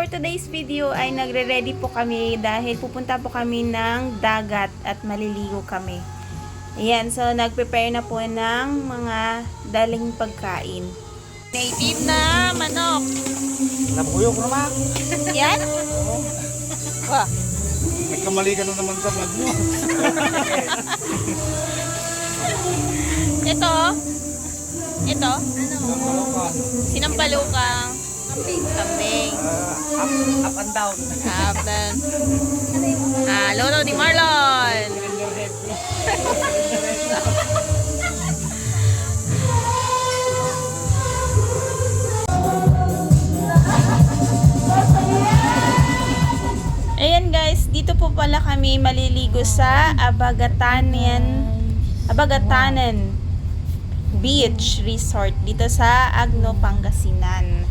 for today's video ay nagre-ready po kami dahil pupunta po kami ng dagat at maliligo kami. Ayan, so nag-prepare na po ng mga daling pagkain. Native na manok. Nabuyo ko naman. Yan? Wah. Nagkamali ka na naman sa vlog mo. Ito. Sinampalukang. Kambing. Up and down. Up and Lolo di Marlon. Ayan guys, dito po pala kami maliligo sa Abagatanen Beach Resort dito sa Agno, Pangasinan.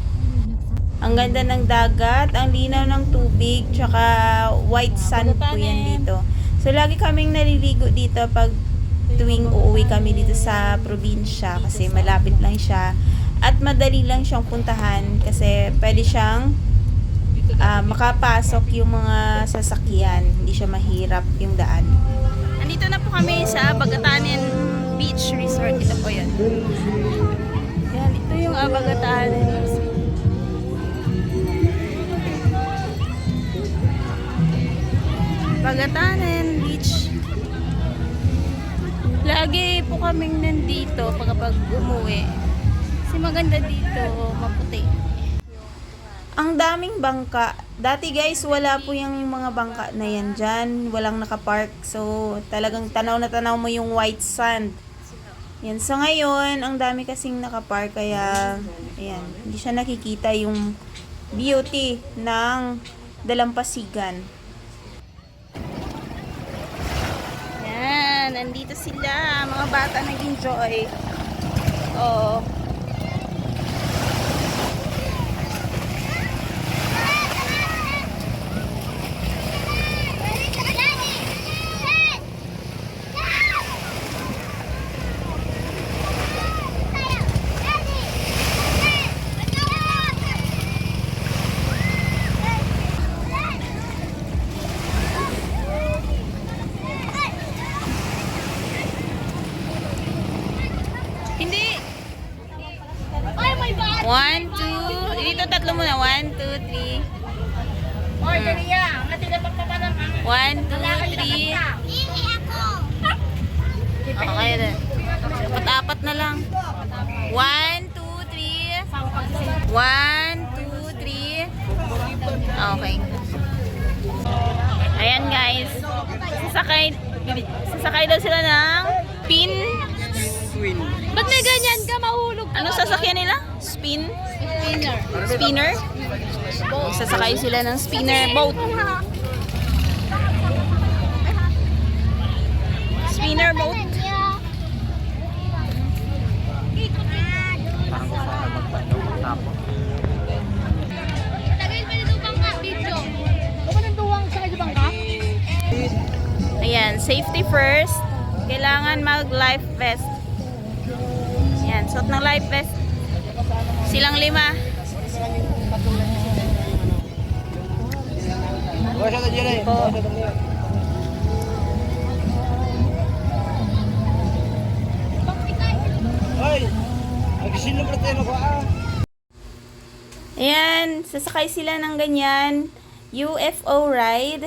Ang ganda ng dagat, ang linaw ng tubig, tsaka white sand po yan dito. So lagi kaming naliligo dito pag tuwing uuwi kami dito sa probinsya kasi malapit lang siya at madali lang siyang puntahan kasi pwede siyang makapasok yung mga sasakyan, hindi siya mahirap yung daan. Nandito na po kami sa Abagatanen Beach Resort. Ito po yun. Yan, ito yung Abagatanen. Abagatanen Beach. Lagi po kaming nandito pagkapag umuwi. Kasi maganda dito, maputi. Ang daming bangka. Dati guys, wala po yung mga bangka na yan dyan. Walang nakapark. So, talagang tanaw na tanaw mo yung white sand. Yan. So, ngayon, ang dami kasing nakapark. Kaya, ayan, hindi siya nakikita yung beauty ng dalampasigan. Yan. Nandito sila. Mga bata nag-enjoy. Oo. Hindi. 1, 2. Dito tatlo muna. 1, 2, 3. 1, 2, 3. Okay na. Apat na lang. 1, 2, 3. 1, 2, 3. Okay. Ayan guys. Sasakay daw sila ng pin. Ba't may ganyan ka? Mahulog ka. Ano sasakyan nila? Spinner? Sasakay sila ng spinner boat. Spinner boat. Ayan, safety first. Kailangan mag-life vest. Ayan, suot ng life vest. Silang 5. Ayan, sasakay sila ng ganyan. UFO ride.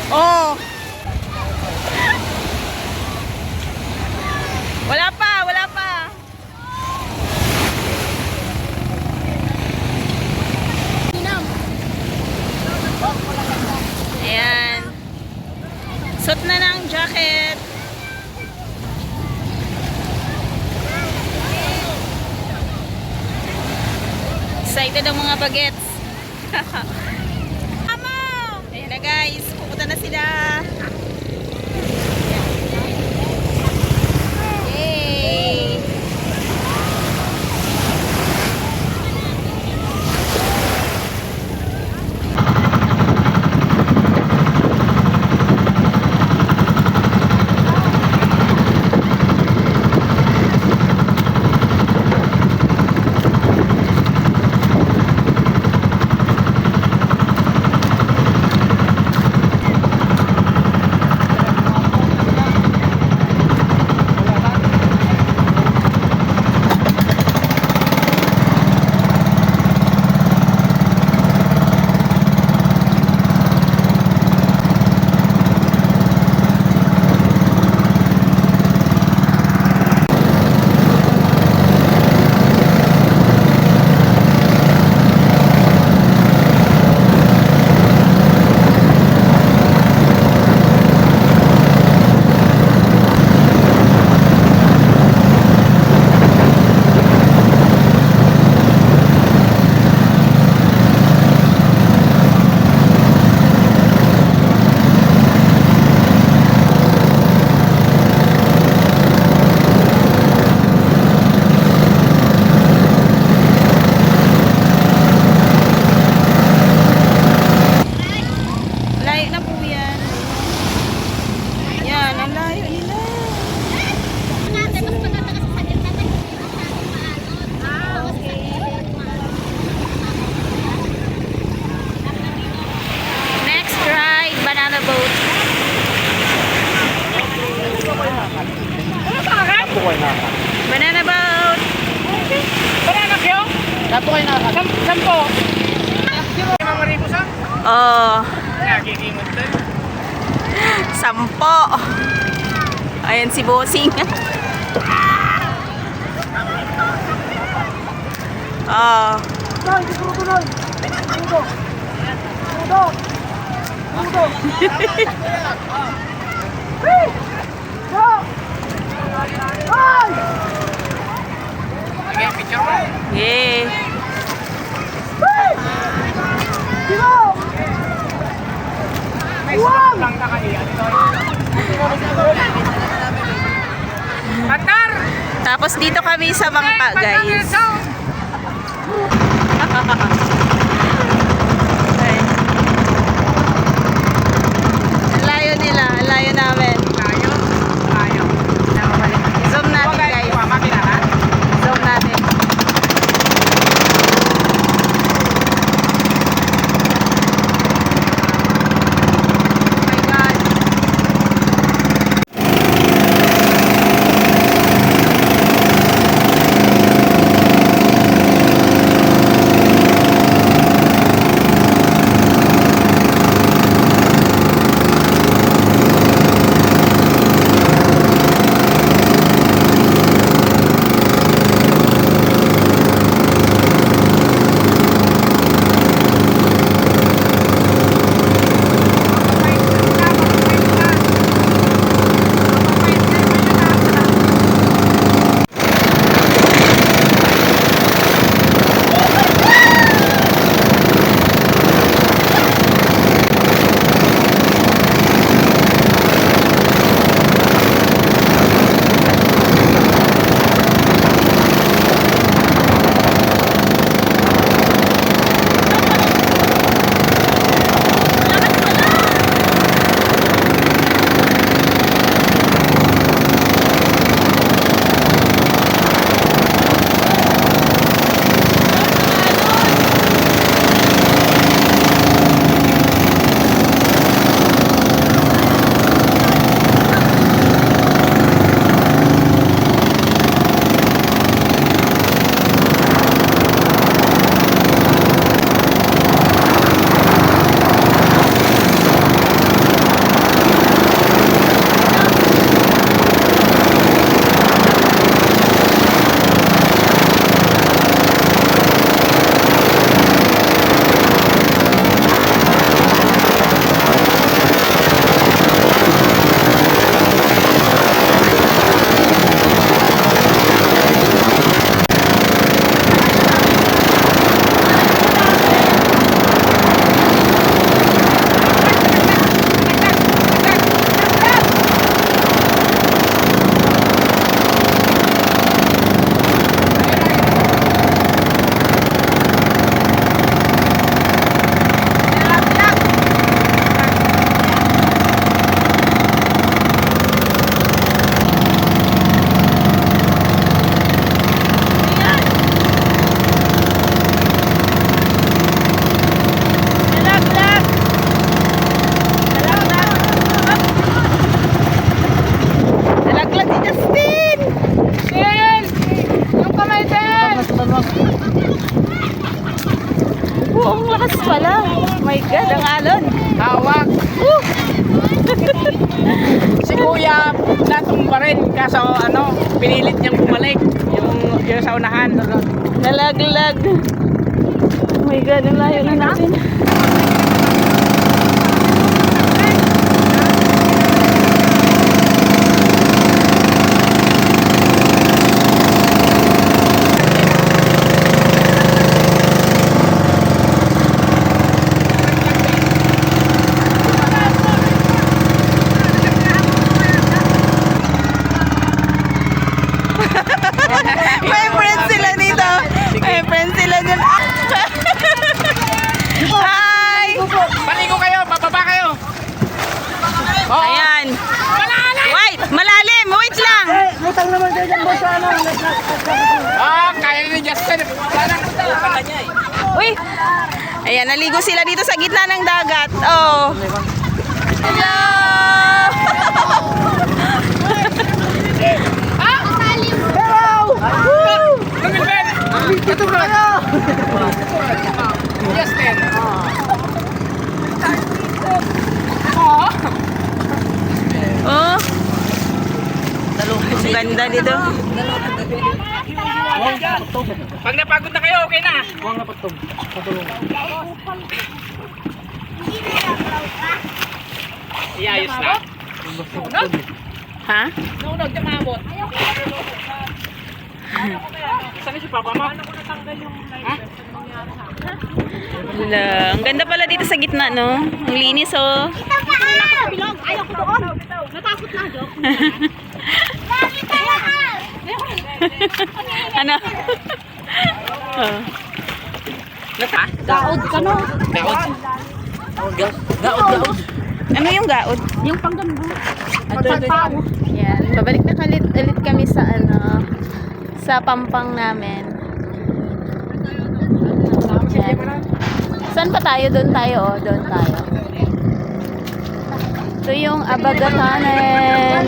Oh. Wala pa. Ayan. Suot na ng jacket. Excited ang mga bagets. Ayan na guys, pupunta na sila. Yay! Sampo kayo nakakasam. Sampo. Mga maribo sa? Oh, Nagigimot din. 10. Ayan si Bossing. Oh. Tuloy, tuloy. Tudo. Tudo. Tudo. Hey! Go! Ay! Okay, picture mo. Yeah. Hey! Go! Wow! Lang na kaniya. Tantar! Tapos dito kami sa bangka, guys. Okay. Ang layo nila, ang layo namin. Tayo. Zoom natin, guys. Zoom natin. Oh my God. Ang lakas pala. Oh my God, ang alon. Hawak. Si Kuya natumba rin kaso ano, pinilit niyang bumalik yung sa unahan. Nalaglag. Oh my God, ang layo na natin. May friends sila dito. May friends sila dyan. Hi! Baligo kayo, bababa kayo. Oo. Ayan. Malalim! Wait, malalim. Wait lang. Lutang naman kayo dyan, boss, ano? Ah, kaya ni Justin. Wala niya eh. Uy. Ayan, naligo sila dito sa gitna ng dagat. Oh. Hello! Hello! Ito bro. Ang ganda dito. Pag napagod na kayo, okay na. Iayos na. Ha? Naunog na maabot. Saan si Papa mo? Ha? Wala. Ang ganda pala dito sa gitna, no? Ang linis, oh. Ayaw ko doon. Natakot na, Dok. Ano? Oh. Nata? Gaod ka, no? Gaod. Gaod. Ano yung gaod? Yung panggan mo. Pagsalpao. Yan. Babalik na ulit kami sa sa pampang namin. Yan. Saan pa tayo? Doon tayo, oh. Doon tayo. Ito yung Abagatanan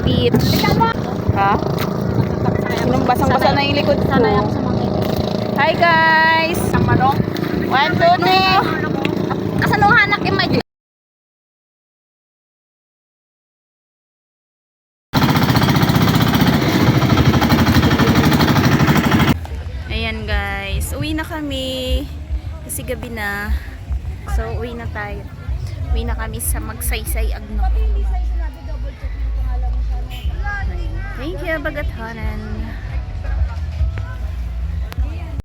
Beach. Ha? Anong basang-basa na yung likod ko? Hi guys! 1, 2, 3. Asan ang hanak yung may Ayan guys, uwi na kami kasi gabi na. So uwi na tayo. Uwi na kami sa Magsaysay Agno. Thank you, Bagatanan.